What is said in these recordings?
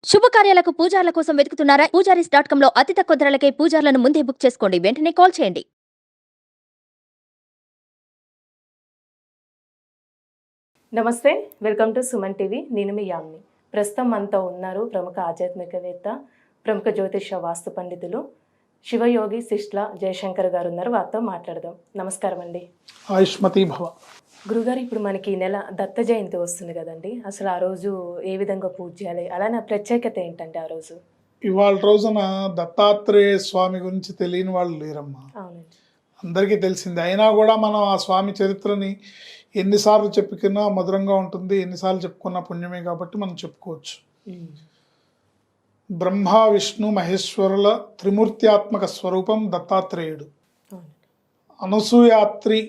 శుభకార్యాలకు పూజార్ల కోసం వెతుకుతున్నారా? పూజారీస్.com లో అతి తక్కువ ధరలకే పూజార్లను ముందే బుక్ చేసుకోండి. వెంటనే కాల్ చేయండి. నమస్తే, వెల్కమ్ టు సుమన్ టీవీ. నేను మీ యామ్ని. ప్రస్తుతం మనతో ఉన్నారు ప్రముఖ ఆధ్యాత్మికవేత్త, ప్రముఖ జ్యోతిష వాస్తు పండితులు శివయోగి సిస్ట్ల జయశంకర్ గారు ఉన్నారు. వారితో మాట్లాడదాం. నమస్కారం అండి. ఆయుష్మతి భవ. గురుగారు, ఇప్పుడు మనకి ఈ నెల దత్త జయంతి వస్తుంది కదండి. అసలు ఆ రోజు ఏ విధంగా పూజ చేయాలి, అలానే ప్రత్యేకత ఏంటంటే ఆ రోజు? ఇవాళ రోజున దత్తాత్రేయ స్వామి గురించి తెలియని వాళ్ళు లేరమ్మా. అవునండి. అందరికీ తెలిసింది. అయినా కూడా మనం ఆ స్వామి చరిత్రని ఎన్నిసార్లు చెప్పుకున్నా మధురంగా ఉంటుంది, ఎన్నిసార్లు చెప్పుకున్నా పుణ్యమే కాబట్టి మనం చెప్పుకోవచ్చు. బ్రహ్మ విష్ణు మహేశ్వరుల త్రిమూర్త్యాత్మక స్వరూపం దత్తాత్రేయుడు. అనసూయాత్రి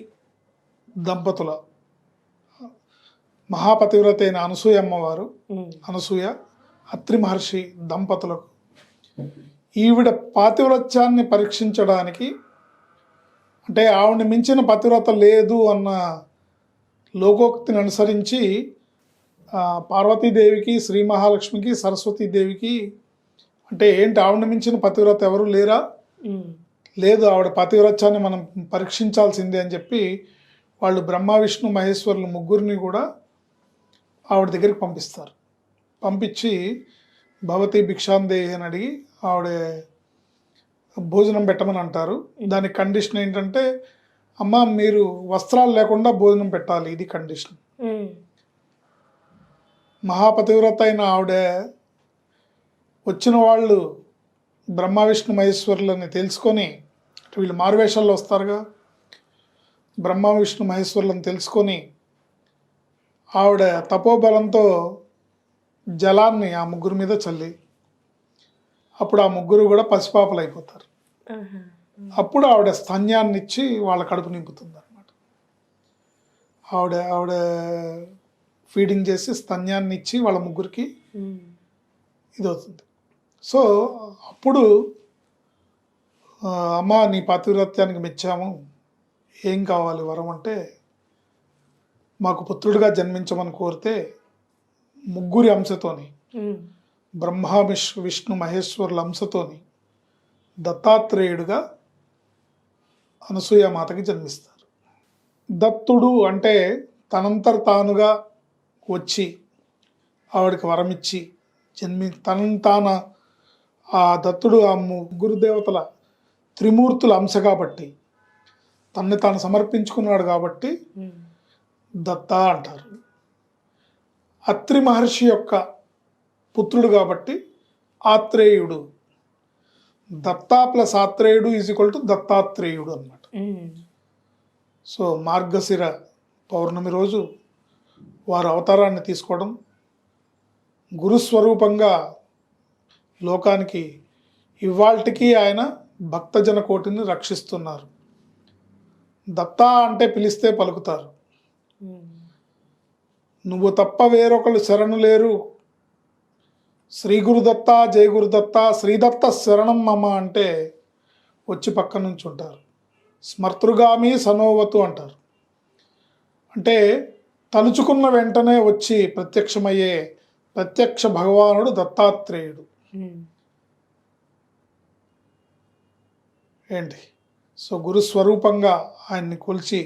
దంపతుల మహాపతివ్రత అయిన అనసూయ అమ్మవారు, అనసూయ అత్రి మహర్షి దంపతులకు ఈవిడ పాతివ్రత్యాన్ని పరీక్షించడానికి, అంటే ఆవిడని మించిన పతివ్రత లేదు అన్న లోకోక్తిని అనుసరించి పార్వతీదేవికి, శ్రీ మహాలక్ష్మికి, సరస్వతీదేవికి, అంటే ఏంటి ఆవిడని మించిన పతివ్రత ఎవరు లేరా? లేదు, ఆవిడ పతివ్రత్యాన్ని మనం పరీక్షించాల్సిందే అని చెప్పి వాళ్ళు బ్రహ్మ విష్ణు మహేశ్వరులు ముగ్గురిని కూడా ఆవిడ దగ్గరికి పంపిస్తారు. పంపించి భవతి భిక్షాందేహి అని అడిగి ఆవిడ భోజనం పెట్టమని అంటారు. దానికి కండిషన్ ఏంటంటే, అమ్మ మీరు వస్త్రాలు లేకుండా భోజనం పెట్టాలి, ఇది కండిషన్. మహాపతివ్రత అయిన ఆవిడ వచ్చిన వాళ్ళు బ్రహ్మ విష్ణు మహేశ్వరులని తెలుసుకొని, వీళ్ళు మారువేషాల్లో వస్తారుగా, బ్రహ్మ విష్ణు మహేశ్వరులను తెలుసుకొని ఆవిడ తపోబలంతో జలాన్ని ఆ ముగ్గురు మీద చల్లి, అప్పుడు ఆ ముగ్గురు కూడా పసిపాపలు అయిపోతారు. అప్పుడు ఆవిడ స్తన్యాన్ని ఇచ్చి వాళ్ళ కడుపు నింపుతుంది అనమాట. ఆవిడ ఫీడింగ్ చేసి స్తన్యాన్ని ఇచ్చి వాళ్ళ ముగ్గురికి ఇది అవుతుంది. సో అప్పుడు అమ్మ నీ పాతివ్రత్యానికి మెచ్చాము, ఏం కావాలి వరం అంటే, మాకు పుత్రుడిగా జన్మించమని కోరితే ముగ్గురి అంశతోని, బ్రహ్మ విష్ణు మహేశ్వరుల అంశతోని దత్తాత్రేయుడుగా అనసూయ మాతకి జన్మిస్తారు. దత్తుడు అంటే తనంతర తానుగా వచ్చి ఆవిడకి వరమిచ్చి తాన ఆ దత్తుడు ఆ ముగ్గురు దేవతల త్రిమూర్తుల అంశ కాబట్టి, తనని తాను సమర్పించుకున్నాడు కాబట్టి దత్త అంటారు. అత్రి మహర్షి యొక్క పుత్రుడు కాబట్టి ఆత్రేయుడు. దత్త ప్లస్ ఆత్రేయుడు ఈజ్ ఈక్వల్ టు దత్తాత్రేయుడు అన్నమాట. సో మార్గశిర పౌర్ణమి రోజు వారు అవతారాన్ని తీసుకోవడం, గురుస్వరూపంగా లోకానికి ఇవాల్టికి ఆయన భక్తజన కోటిని రక్షిస్తున్నారు. దత్త అంటే పిలిస్తే పలుకుతారు. నువ్వు తప్ప వేరొకరు శరణు లేరు, శ్రీ గురుదత్త జయ గురుదత్త శ్రీదత్త శరణం మమ అంటే వచ్చి పక్క నుంచి ఉంటారు. స్మర్తృగామి సనోవతు అంటారు. అంటే తలుచుకున్న వెంటనే వచ్చి ప్రత్యక్షమయ్యే ప్రత్యక్ష భగవానుడు దత్తాత్రేయుడు. ఏంటి, సో గురుస్వరూపంగా ఆయన్ని కొలిచి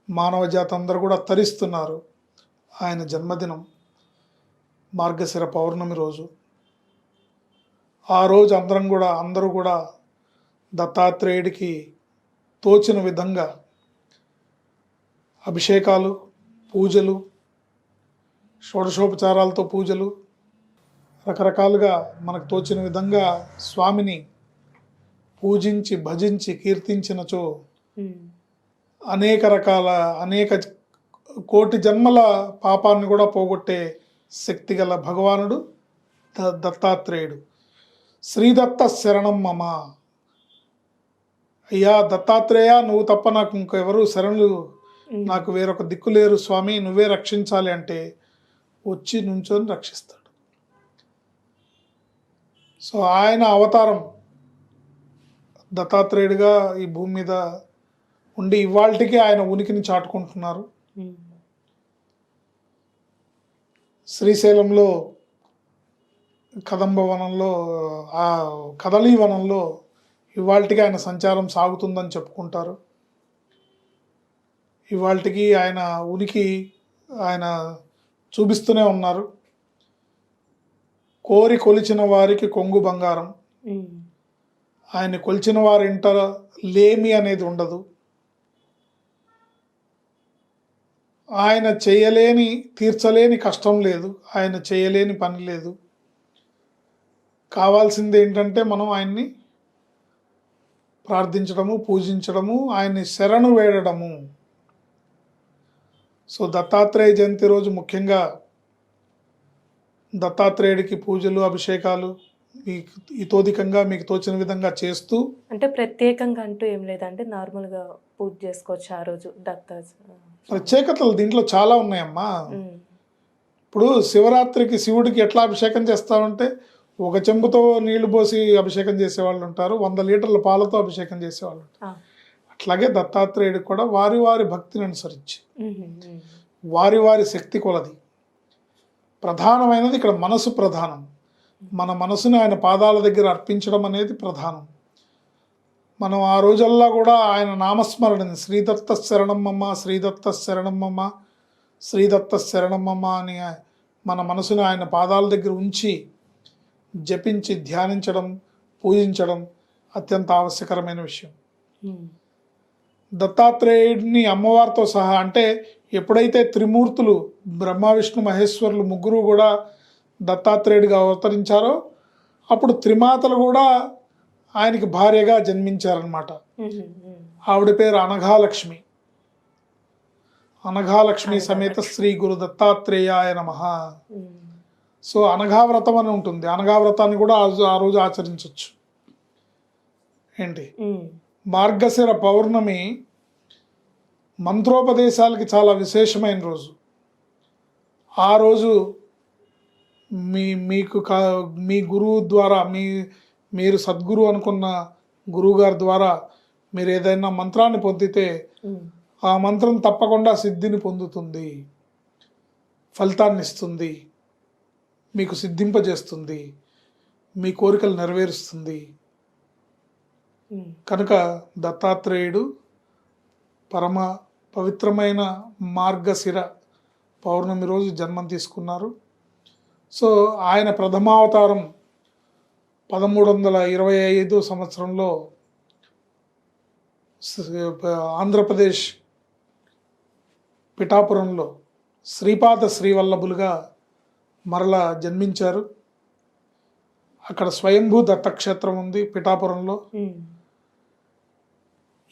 మానవ జాతి అందరూ కూడా తరిస్తున్నారు. ఆయన జన్మదినం మార్గశిర పౌర్ణమి రోజు. ఆ రోజు అందరూ కూడా దత్తాత్రేయుడికి తోచిన విధంగా అభిషేకాలు, పూజలు, షోడశోపచారాలతో పూజలు, రకరకాలుగా మనకు తోచిన విధంగా స్వామిని పూజించి భజించి కీర్తించినచో అనేక కోటి జన్మల పాపాన్ని కూడా పోగొట్టే శక్తి గల భగవానుడు దత్తాత్రేయుడు. శ్రీదత్త శరణం మమ. అయ్యా దత్తాత్రేయ, నువ్వు తప్ప నాకు ఇంకెవరు శరణులు, నాకు వేరొక దిక్కు లేరు స్వామి, నువ్వే రక్షించాలి అంటే వచ్చి నుంచొని రక్షిస్తాడు. సో ఆయన అవతారం దత్తాత్రేయుడిగా ఈ భూమి మీద ఉండి ఇవాళకి ఆయన ఉనికిని చాటుకుంటున్నారు. శ్రీశైలంలో కదంబ వనంలో, ఆ కదలీ వనంలో ఇవాళకి ఆయన సంచారం సాగుతుందని చెప్పుకుంటారు. ఇవాళకి ఆయన ఉనికి ఆయన చూపిస్తూనే ఉన్నారు. కోరి కొలిచిన వారికి కొంగు బంగారం. ఆయన కొలిచిన వారింట లేమి అనేది ఉండదు. ఆయన చేయలేని, తీర్చలేని కష్టం లేదు, ఆయన చేయలేని పని లేదు. కావాల్సింది ఏంటంటే మనం ఆయన్ని ప్రార్థించడము, పూజించడము, ఆయన్ని శరణు వేడడము. సో దత్తాత్రేయ జయంతి రోజు ముఖ్యంగా దత్తాత్రేయుడికి పూజలు, అభిషేకాలు మీకు ఇతోధికంగా మీకు తోచిన విధంగా చేస్తూ, అంటే ప్రత్యేకంగా అంటూ ఏం లేదంటే నార్మల్గా పూజ చేసుకోవచ్చు ఆ రోజు ప్రత్యేకతలు దీంట్లో చాలా ఉన్నాయమ్మా. ఇప్పుడు శివరాత్రికి శివుడికి ఎట్లా అభిషేకం చేస్తామంటే ఒక చెంబుతో నీళ్లు పోసి అభిషేకం చేసేవాళ్ళు ఉంటారు, 100 లీటర్ల పాలతో అభిషేకం చేసేవాళ్ళు ఉంటారు. అట్లాగే దత్తాత్రేయుడికి కూడా వారి వారి భక్తిని అనుసరించి, వారి వారి శక్తి కొలది. ప్రధానమైనది ఇక్కడ మనసు ప్రధానం. మన మనసుని ఆయన పాదాల దగ్గర అర్పించడం అనేది ప్రధానం. మనం ఆ రోజల్లా కూడా ఆయన నామస్మరణని శ్రీదత్త శరణమ్మమ్మ, శ్రీదత్త శరణమ్మమ్మ, శ్రీదత్త శరణమ్మమ్మ అని మన మనసుని ఆయన పాదాల దగ్గర ఉంచి జపించి ధ్యానించడం, పూజించడం అత్యంత ఆవశ్యకరమైన విషయం. దత్తాత్రేయుడిని అమ్మవారితో సహా, అంటే ఎప్పుడైతే త్రిమూర్తులు బ్రహ్మ విష్ణు మహేశ్వరులు ముగ్గురు కూడా దత్తాత్రేయుడిగా అవతరించారో అప్పుడు త్రిమాతలు కూడా ఆయనకి భార్యగా జన్మించారనమాట. ఆవిడ పేరు అనఘాలక్ష్మి. అనఘాలక్ష్మి సమేత శ్రీ గురు దత్తాత్రేయాయ నమః. సో అనఘావ్రతం అని ఉంటుంది. అనఘావ్రతాన్ని కూడా ఆ రోజు ఆచరించవచ్చు. ఏంటి మార్గశిర పౌర్ణమి మంత్రోపదేశాలకి చాలా విశేషమైన రోజు. ఆ రోజు మీ గురువు ద్వారా, మీరు సద్గురు అనుకున్న గురువుగారి ద్వారా మీరు ఏదైనా మంత్రాన్ని పొందితే ఆ మంత్రం తప్పకుండా సిద్ధిని పొందుతుంది, ఫలితాన్ని ఇస్తుంది, మీకు సిద్ధింపజేస్తుంది, మీ కోరికలు నెరవేరుస్తుంది. కనుక దత్తాత్రేయుడు పరమ పవిత్రమైన మార్గశిర పౌర్ణమి రోజు జన్మం తీసుకున్నారు. సో ఆయన ప్రథమావతారం 1325 సంవత్సరంలో ఆంధ్రప్రదేశ్ పిఠాపురంలో శ్రీపాద శ్రీవల్లభులుగా మరలా జన్మించారు. అక్కడ స్వయంభూ దత్తక్షేత్రం ఉంది పిఠాపురంలో.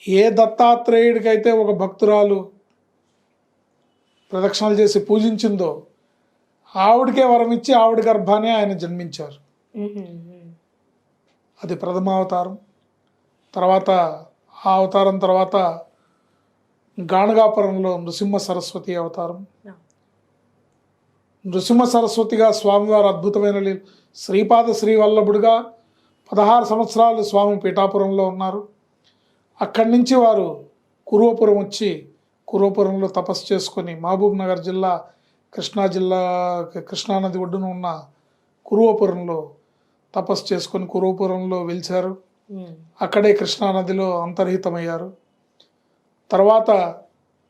ఏ దత్తాత్రేయుడికైతే ఒక భక్తురాలు ప్రదక్షిణలు చేసి పూజించిందో ఆవిడకే వరం ఇచ్చి ఆవిడ గర్భానే ఆయన జన్మించారు. అది ప్రథమావతారం. తర్వాత ఆ అవతారం తర్వాత గాణగాపురంలో నృసింహ సరస్వతి అవతారం. నృసింహ సరస్వతిగా స్వామివారు అద్భుతమైన శ్రీపాద శ్రీవల్లభుడిగా 16 సంవత్సరాలు స్వామి పిఠాపురంలో ఉన్నారు. అక్కడి నుంచి వారు కురువపురం వచ్చి కురువపురంలో తపస్సు చేసుకొని మహబూబ్ నగర్ జిల్లా, కృష్ణానది ఒడ్డున ఉన్న కురువపురంలో తపస్సు చేసుకొని కురువపురంలో వెలిచారు. అక్కడే కృష్ణానదిలో అంతర్హితమయ్యారు. తర్వాత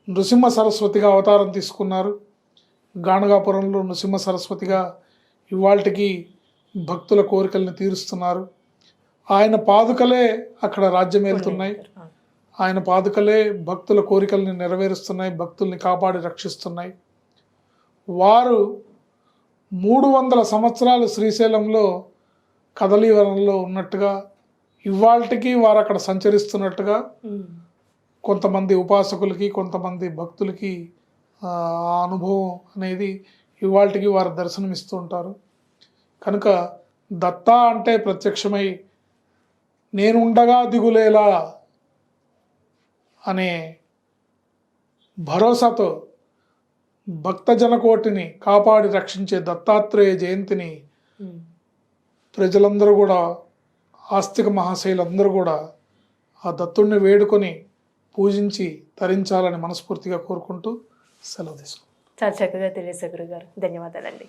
నృసింహ సరస్వతిగా అవతారం తీసుకున్నారు. గాణగాపురంలో నృసింహ సరస్వతిగా ఇవాళకి భక్తుల కోరికల్ని తీరుస్తున్నారు. ఆయన పాదుకలే అక్కడ రాజ్యమేలుతున్నాయి. ఆయన పాదుకలే భక్తుల కోరికల్ని నెరవేరుస్తున్నాయి, భక్తుల్ని కాపాడి రక్షిస్తున్నాయి. వారు 300 సంవత్సరాలు శ్రీశైలంలో కదలీవనంలో ఉన్నట్టుగా, ఇవాళకి వారు అక్కడ సంచరిస్తున్నట్టుగా కొంతమంది ఉపాసకులకి, కొంతమంది భక్తులకి ఆ అనుభవం అనేది ఇవాళకి వారు దర్శనమిస్తూ ఉంటారు. కనుక దత్తా అంటే ప్రత్యక్షమై నేనుండగా దిగులేలా అనే భరోసాతో భక్తజనకోటిని కాపాడి రక్షించే దత్తాత్రేయ జయంతిని ప్రజలందరూ కూడా, ఆస్తిక మహాశైలందరూ కూడా ఆ దత్తుడిని వేడుకొని పూజించి తరించాలని మనస్ఫూర్తిగా కోరుకుంటూ సెలవు తీసుకుంటాం. చాలా చక్కగా తెలియజేశారు గురుగారు. ధన్యవాదాలండి.